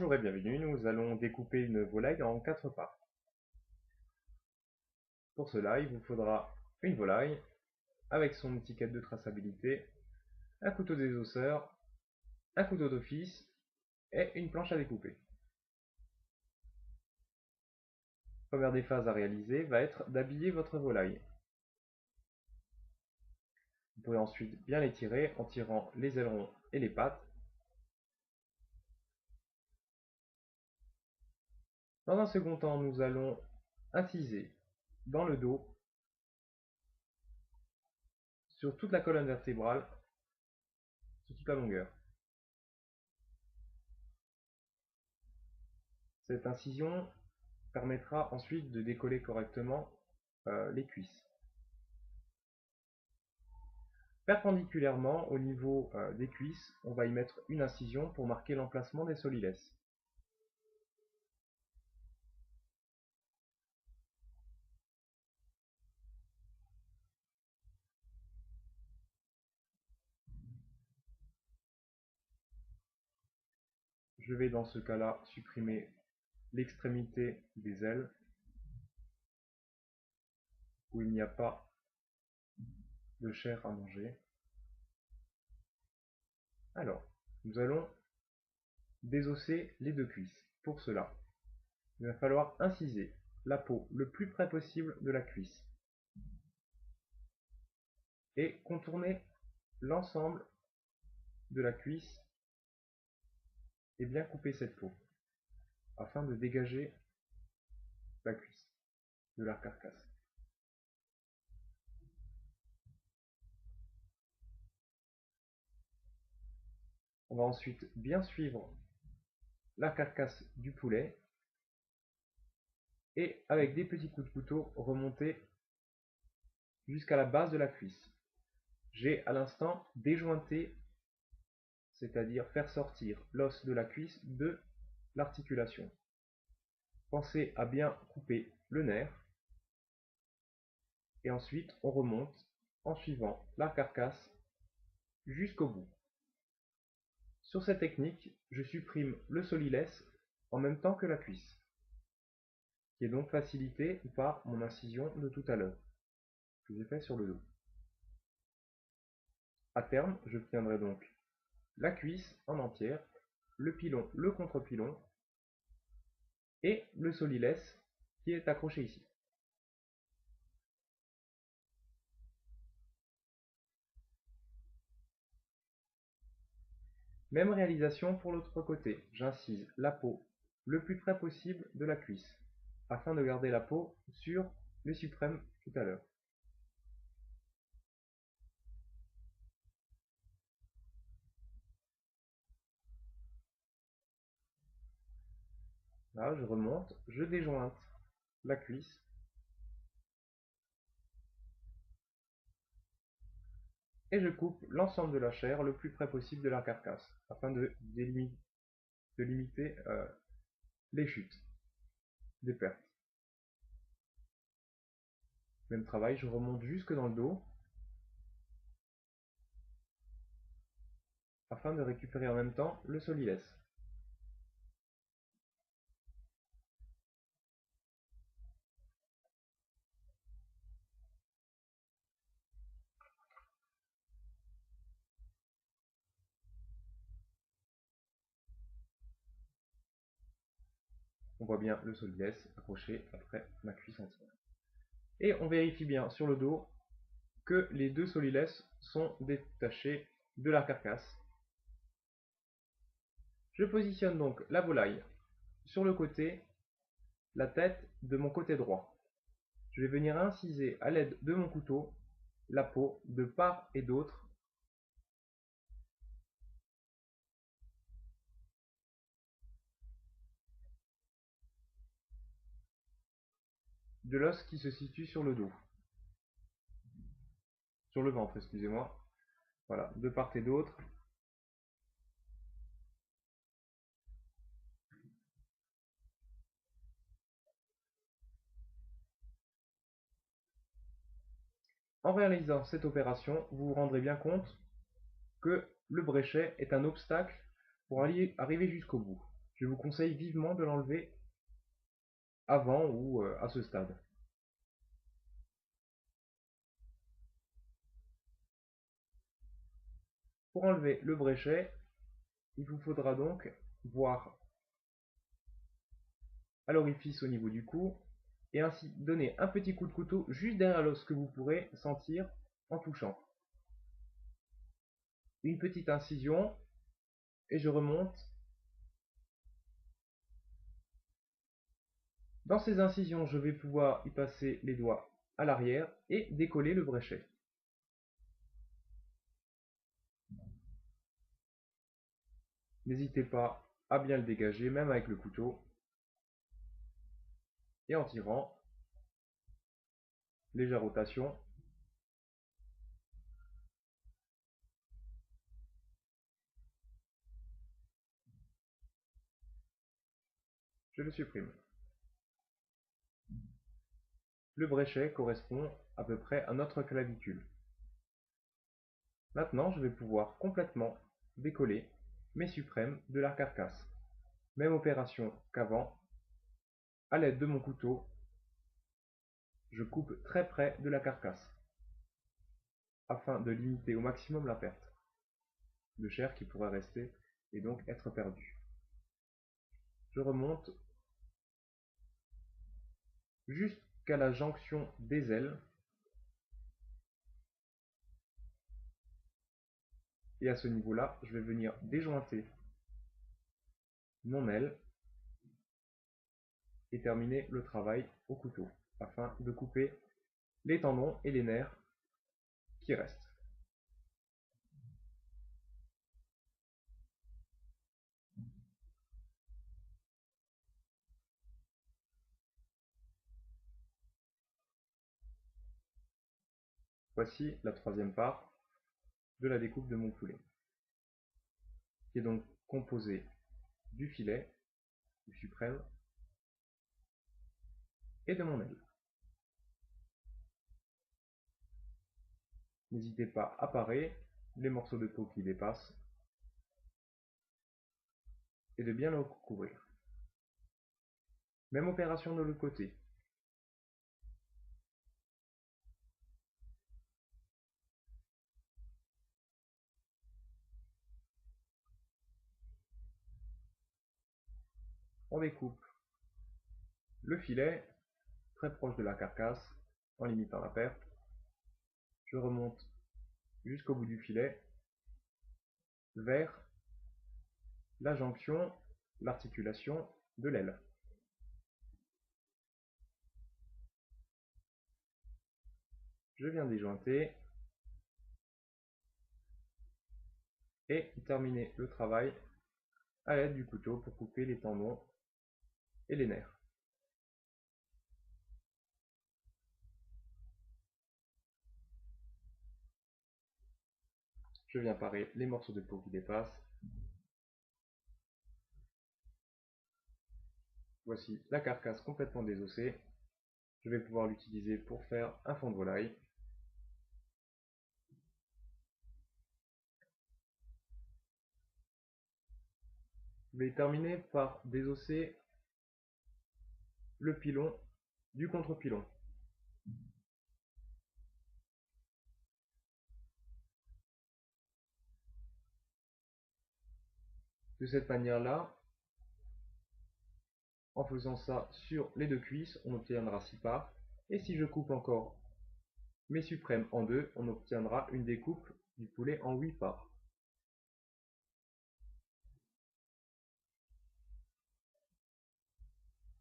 Bonjour et bienvenue, nous allons découper une volaille en 4 parts. Pour cela, il vous faudra une volaille avec son étiquette de traçabilité, un couteau désosseur, un couteau d'office et une planche à découper. Première des phases à réaliser va être d'habiller votre volaille. Vous pourrez ensuite bien l'étirer en tirant les ailerons et les pattes. Dans un second temps, nous allons inciser dans le dos, sur toute la colonne vertébrale, sur toute la longueur. Cette incision permettra ensuite de décoller correctement les cuisses. Perpendiculairement au niveau des cuisses, on va y mettre une incision pour marquer l'emplacement des solilès. Je vais dans ce cas-là supprimer l'extrémité des ailes où il n'y a pas de chair à manger. Alors, nous allons désosser les deux cuisses. Pour cela, il va falloir inciser la peau le plus près possible de la cuisse et contourner l'ensemble de la cuisse et bien couper cette peau afin de dégager la cuisse de la carcasse. On va ensuite bien suivre la carcasse du poulet et avec des petits coups de couteau remonter jusqu'à la base de la cuisse. J'ai à l'instant déjointé, c'est-à-dire faire sortir l'os de la cuisse de l'articulation. Pensez à bien couper le nerf et ensuite on remonte en suivant la carcasse jusqu'au bout. Sur cette technique, je supprime le solilès en même temps que la cuisse, qui est donc facilité par mon incision de tout à l'heure, que j'ai fait sur le dos. À terme, j'obtiendrai donc la cuisse en entière, le pilon, le contre-pilon et le solilès qui est accroché ici. Même réalisation pour l'autre côté, j'incise la peau le plus près possible de la cuisse, afin de garder la peau sur les suprêmes tout à l'heure. Là, je remonte, je déjointe la cuisse, et je coupe l'ensemble de la chair le plus près possible de la carcasse, afin de limiter les chutes, des pertes. Même travail, je remonte jusque dans le dos, afin de récupérer en même temps le solilès. On voit bien le solilès accroché après ma cuisse entière. Et on vérifie bien sur le dos que les deux solilès sont détachés de la carcasse. Je positionne donc la volaille sur le côté, la tête de mon côté droit. Je vais venir inciser à l'aide de mon couteau la peau de part et d'autre de l'os qui se situe sur le dos, sur le ventre, excusez-moi. Voilà, de part et d'autre. En réalisant cette opération, vous vous rendrez bien compte que le bréchet est un obstacle pour arriver jusqu'au bout. Je vous conseille vivement de l'enlever avant ou à ce stade. Pour enlever le bréchet, il vous faudra donc voir à l'orifice au niveau du cou et ainsi donner un petit coup de couteau juste derrière l'os que vous pourrez sentir en touchant. Une petite incision et je remonte. Dans ces incisions, je vais pouvoir y passer les doigts à l'arrière et décoller le bréchet. N'hésitez pas à bien le dégager, même avec le couteau. Et en tirant, légère rotation. Je le supprime. Le bréchet correspond à peu près à notre clavicule. Maintenant, je vais pouvoir complètement décoller mes suprêmes de la carcasse. Même opération qu'avant. À l'aide de mon couteau, je coupe très près de la carcasse afin de limiter au maximum la perte de chair qui pourrait rester et donc être perdue. Je remonte jusqu'à la jonction des ailes et à ce niveau-là, je vais venir déjointer mon aile et terminer le travail au couteau afin de couper les tendons et les nerfs qui restent. Voici la troisième part de la découpe de mon poulet, qui est donc composée du filet, du suprême et de mon aile. N'hésitez pas à parer les morceaux de peau qui dépassent et de bien le recouvrir. Même opération de l'autre côté. On découpe le filet très proche de la carcasse en limitant la perte. Je remonte jusqu'au bout du filet vers la jonction, l'articulation de l'aile. Je viens déjointer et terminer le travail à l'aide du couteau pour couper les tendons et les nerfs. Je viens parer les morceaux de peau qui dépassent. Voici la carcasse complètement désossée. Je vais pouvoir l'utiliser pour faire un fond de volaille. Je vais terminer par désosser le pilon du contre-pilon. De cette manière-là, en faisant ça sur les deux cuisses, on obtiendra 6 parts. Et si je coupe encore mes suprêmes en deux, on obtiendra une découpe du poulet en 8 parts.